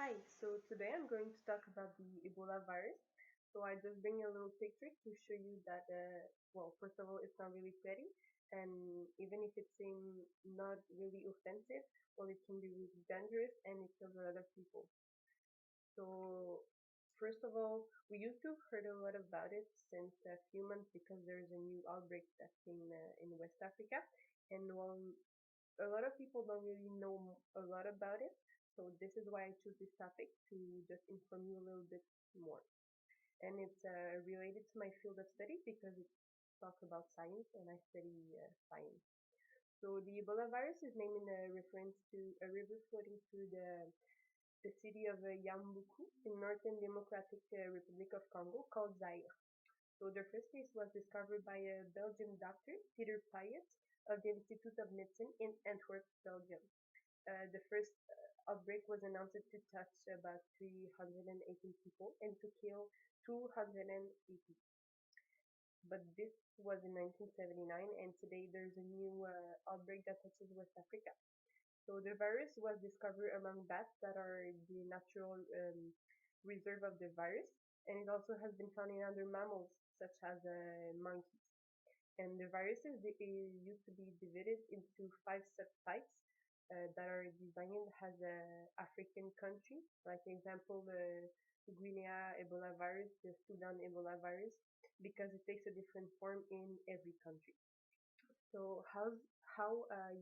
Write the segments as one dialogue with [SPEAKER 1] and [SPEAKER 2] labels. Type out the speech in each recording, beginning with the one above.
[SPEAKER 1] Hi, so today I'm going to talk about the Ebola virus. So I just bring a little picture to show you that, first of all, it's not really pretty, and even if it seems not really offensive, well, it can be really dangerous and it kills a lot of people. So first of all, we used to have heard a lot about it since a few months because there's a new outbreak that came in West Africa, and well, a lot of people don't really know a lot about it. So this is why I choose this topic to just inform you a little bit more. And it's related to my field of study because it talks about science and I study science. So the Ebola virus is named in a reference to a river floating through the city of Yambuku in Northern Democratic Republic of Congo called Zaire. So the first case was discovered by a Belgian doctor, Peter Payet, of the Institute of Medicine in Antwerp, Belgium. The first outbreak was announced to touch about 318 people and to kill 280. But this was in 1979, and today there's a new outbreak that touches West Africa. So the virus was discovered among bats that are the natural reserve of the virus, and it also has been found in other mammals such as monkeys. And the viruses they used to be divided into five subtypes that are designed as a African country, like example the Guinea Ebola virus, the Sudan Ebola virus, because it takes a different form in every country. So how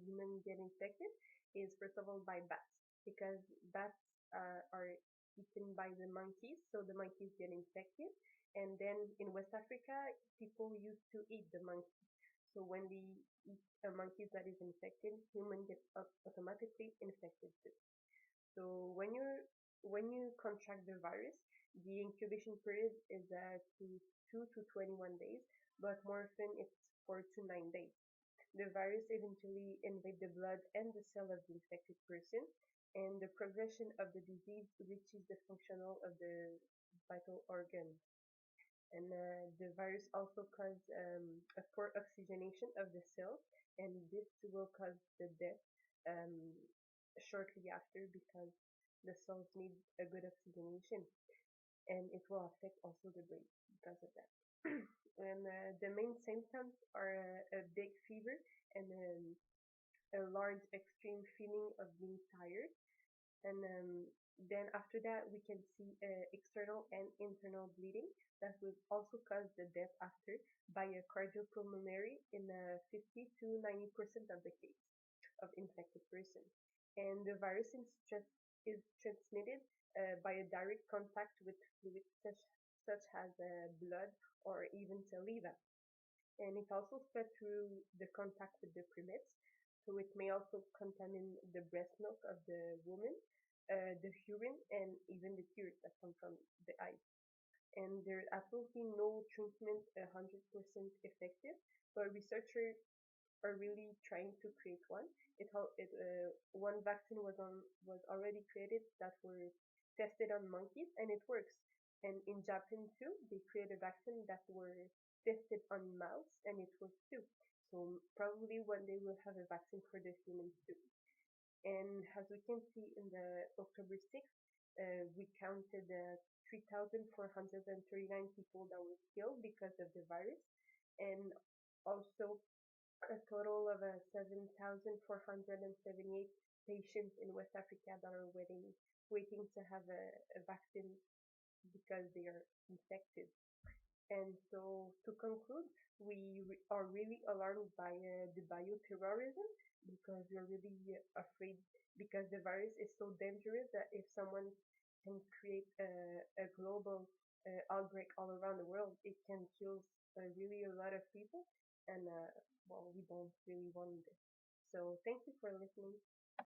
[SPEAKER 1] humans get infected is first of all by bats, because bats are eaten by the monkeys, so the monkeys get infected. And then in West Africa, people used to eat the monkey. So when they eat a monkey that is infected, human gets automatically infected too. So when you contract the virus, the incubation period is 2 to 21 days, but more often it's 4 to 9 days. The virus eventually invades the blood and the cell of the infected person, and the progression of the disease reaches the functional of the vital organ. And the virus also causes a poor oxygenation of the cells, and this will cause the death um, shortly after because the cells need a good oxygenation, and it will affect also the brain because of that. And the main symptoms are a big fever and a large extreme feeling of being tired. And then after that, we can see external and internal bleeding that will also cause the death after by a cardiopulmonary in 50 to 90% of the case of infected person. And the virus is transmitted by a direct contact with fluids such as blood or even saliva. And it also spread through the contact with the primates, so it may also contaminate the breast milk of the woman, the urine, and even the tears that come from the eyes. And there's absolutely no treatment 100% effective, but researchers are really trying to create one. One vaccine was already created that were tested on monkeys and it works. And in Japan too, they created a vaccine that were tested on mouse and it works too. So probably one day we'll have a vaccine for the humans too. And as we can see in the October 6th, we counted 3,439 people that were killed because of the virus, and also a total of 7,478 patients in West Africa that are waiting to have a vaccine because they are infected. And so to conclude, are really alarmed by the bioterrorism because we're really afraid because the virus is so dangerous that if someone can create a global outbreak all around the world, it can kill really a lot of people. And we don't really want this. So thank you for listening.